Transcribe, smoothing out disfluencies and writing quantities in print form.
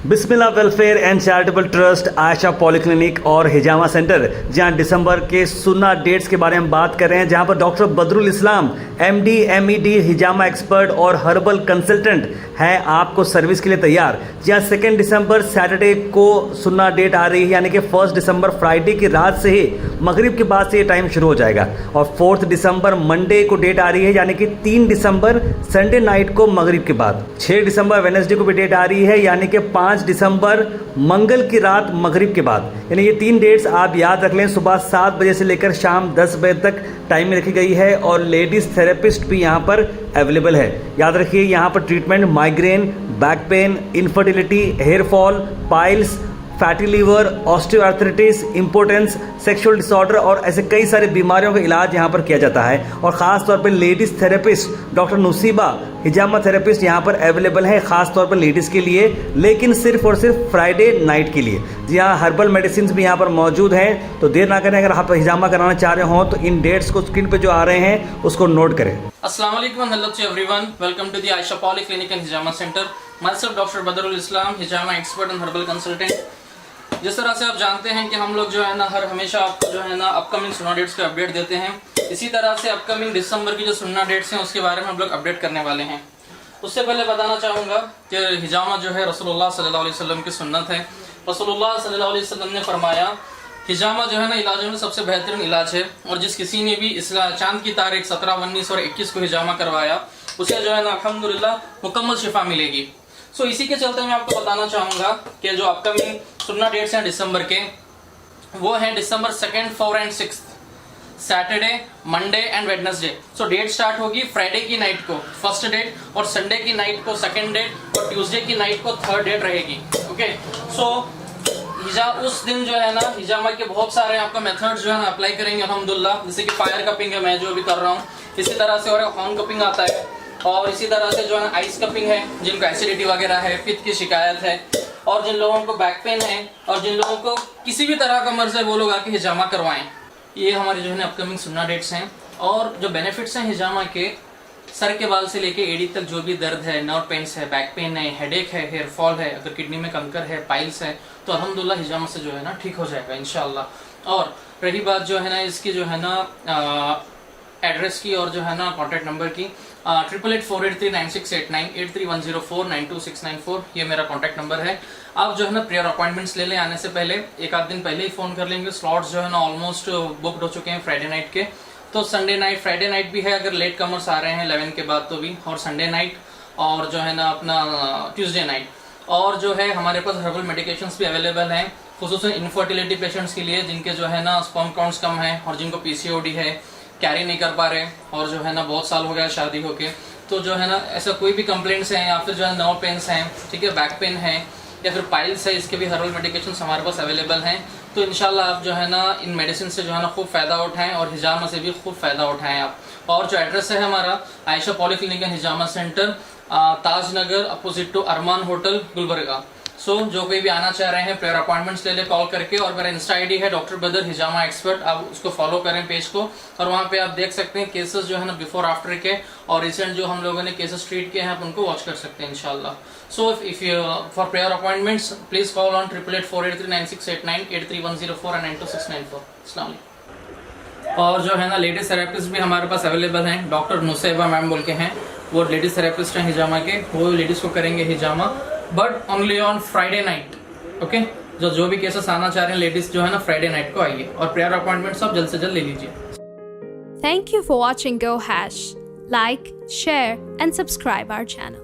Bismillah welfare and charitable trust, Ayesha polyclinic और हिजामा centre, जहां दिसंबर के सुन्ना डेट्स के बारे में बात कर रहे हैं, जहां पर डॉक्टर बदरुल इस्लाम MD MED हिजामा एक्सपर्ट और हर्बल कंसल्टेंट हैं आपको सर्विस के लिए तैयार। जहां 2 दिसंबर सैटरडे को सुन्ना डेट आ रही है, यानी कि 1 दिसंबर फ्राइडे की रात से ही मगरिब के बाद से ये टाइम शुरू हो जाएगा, और 4 दिसंबर मंडे को डेट आ रही है, यानी कि 3 दिसंबर संडे नाइट को मगरिब के बाद। 6 दिसंबर वेडनेसडे को भी डेट आ रही है, यानी कि 5 दिसंबर मंगल की रात मगरिब के बाद। यानी ये 3 डेट्स आप याद रख लें। सुबह 7 बजे से लेकर शाम 10 बजे तक टाइम में रखी गई है, और लेडीज़ थेरेपिस्ट भी यहाँ पर अवेलेबल है। याद रखिए, यहाँ पर treatment migraine, back pain, infertility, hair fall, piles, fatty liver, osteoarthritis, impotence, sexual disorder और ऐसे कई सारे बीमारियों का इलाज यहाँ पर किया जाता है। और ख़ास तौर पर लेडीज़ थेरेपिस्ट डॉक्टर नुसीबा हिजामा थेरेपिस्ट यहाँ पर अवेलेबल है, ख़ास तौर पर लेडीज़ के लिए, लेकिन सिर्फ और सिर्फ फ्राइडे नाइट के लिए। जी हाँ, हर्बल मेडिसिन भी यहाँ पर मौजूद हैं। तो देर ना करें, अगर आप हिजामा कराना चाह रहे हो तो इन डेट्स को स्क्रीन पर जो आ रहे हैं उसको नोट करें। अस्सलाम वालेकुम, hello to everyone, welcome to the Ayesha polyclinic and हिजामा centre. Myself doctor Badrul Islam, हिजामा एक्सपर्ट एंड हर्बल कंसल्टेंट। जिस तरह से आप जानते हैं कि हम लोग जो है ना हमेशा आपको जो है ना अपकमिंग सुन्ना डेट्स के अपडेट देते हैं, इसी तरह से अपकमिंग दिसंबर की जो सुन्ना डेट्स हैं उसके बारे में हम लोग अपडेट करने वाले हैं। उससे पहले बताना चाहूँगा कि हिजामा जो है रसूलुल्लाह सल्लल्लाहु अलैहि वसल्लम की सुन्नत है। रसूलुल्लाह सल्लल्लाहु अलैहि वसल्लम ने फरमाया, हिजामा जो है ना इलाजों में सबसे बेहतरीन इलाज है, और जिस किसी ने भी इस चांद की तारीख 17, 19 और 21 को हिजामा करवाया, उसे जो है ना अल्हम्दुलिल्लाह मुकम्मल शिफा मिलेगी। सो इसी के चलते मैं आपको बताना चाहूँगा कि जो अपकमिंग सुन्ना डेट्स हैं दिसंबर के, वो हैं December 2, 4 and 6, Saturday, Monday and Wednesday. So date start होगी फ्राइडे की नाइट को फर्स्ट डेट, और संडे की नाइट को सेकंड डेट, और ट्यूसडे की नाइट को थर्ड डेट रहेगी। ओके, सो उस दिन जो है ना हिजामा के बहुत सारे आपका मेथड्स जो है ना अप्लाई करेंगे अल्हम्दुलिल्लाह। जैसे कि फायर कपिंग है, मैं जो अभी कर रहा हूँ, इसी तरह से, और हॉर्न कपिंग आता है, और इसी तरह से जो है ना आइस कपिंग है, जिनको एसिडिटी वगैरह है, पित्त की शिकायत है, और जिन लोगों को बैक पेन है, और जिन लोगों को किसी भी तरह का मर्ज है, वो लोग आके हिजामा करवाएं। ये हमारे जो है ना अपकमिंग सुन्ना डेट्स हैं। और जो बेनिफिट्स हैं हिजामा के, सर के बाल से लेके एड़ी तक जो भी दर्द है, नर्व पेन्स है, बैक पेन है, हेडेक है, हेयर फॉल है, अगर किडनी में कंकर है, पाइल्स है, तो अल्हम्दुलिल्लाह हिजामा से जो है ना ठीक हो जाएगा इंशाल्लाह। और रही बात जो है ना इसकी जो है ना एड्रेस की और जो है ना कॉन्टैक्ट नंबर की, 8884839689, 8310492694, ये मेरा कॉन्टैक्ट नंबर है। आप जो है ना प्रेयर अपॉइंटमेंट्स ले लें आने से पहले, एक आध दिन पहले ही फ़ोन कर लेंगे। स्लॉट्स जो है ना ऑलमोस्ट बुकड हो चुके हैं फ्राइडे नाइट के, तो संडे नाइट, फ्राइडे नाइट भी है अगर लेट कमर्स आ रहे हैं 11 के बाद तो भी, और संडे नाइट, और जो है ना अपना ट्यूसडे नाइट। और जो है हमारे पास हर्बल मेडिकेशंस भी अवेलेबल हैं, खुसूसन इनफर्टिलिटी पेशेंट्स के लिए, जिनके जो है ना स्पर्म काउंट्स कम है, और जिनको PCOD है, कैरी नहीं कर पा रहे, और जो है ना बहुत साल हो गया शादी होके, तो जो है ना ऐसा कोई भी कंप्लेंट्स हैं, या फिर जो है नर्व पेन्स हैं, ठीक है, बैक पेन है, या फिर पाइल्स है, इसके भी हर्बल मेडिकेशंस हमारे पास अवेलेबल हैं। तो इंशाल्लाह आप जो है ना इन मेडिसिन से जो है ना खूब फ़ायदा उठाएं, और हिजामा से भी खूब फ़ायदा उठाएं आप। और जो एड्रेस है हमारा आयशा पॉलीक्लिनिक एंड हिजामा centre, Tajnagar, opposite to Arman hotel, Gulbarga. So जो कोई भी आना चाह रहे हैं प्रेयर अपॉइंटमेंट्स ले ले कॉल करके, और मेरा इंस्टा ID है डॉक्टर बदर हिजामा एक्सपर्ट, आप उसको फॉलो करें पेज को, और वहाँ पे आप देख सकते हैं केसेस जो है ना बिफोर आफ्टर के, और रिसेंट जो हम लोगों ने केसेस ट्रीट किए हैं आप उनको वॉच कर सकते हैं इंशाल्लाह। So if you for prayer appointments please call on 8884839689, 831049 and 92694। अस्सलाम वालेकुम। और जो है ना लेडीज थेरेपिस्ट भी हमारे पास अवेलेबल हैं, डॉक्टर नुसैबा मैम बोल के हैं, वो लेडीज थेरेपिस्ट हैं हिजामा के, वो लेडीज को करेंगे हिजामा, but only on Friday night. Okay, जो भी केसेस आना चाह रहे हैं लेडीज जो है ना फ्राइडे नाइट को आइए, और प्रेयर अपॉइंटमेंट सब जल्द से जल्द ले लीजिए। Thank you for watching Go Hash. Like, share and subscribe our channel.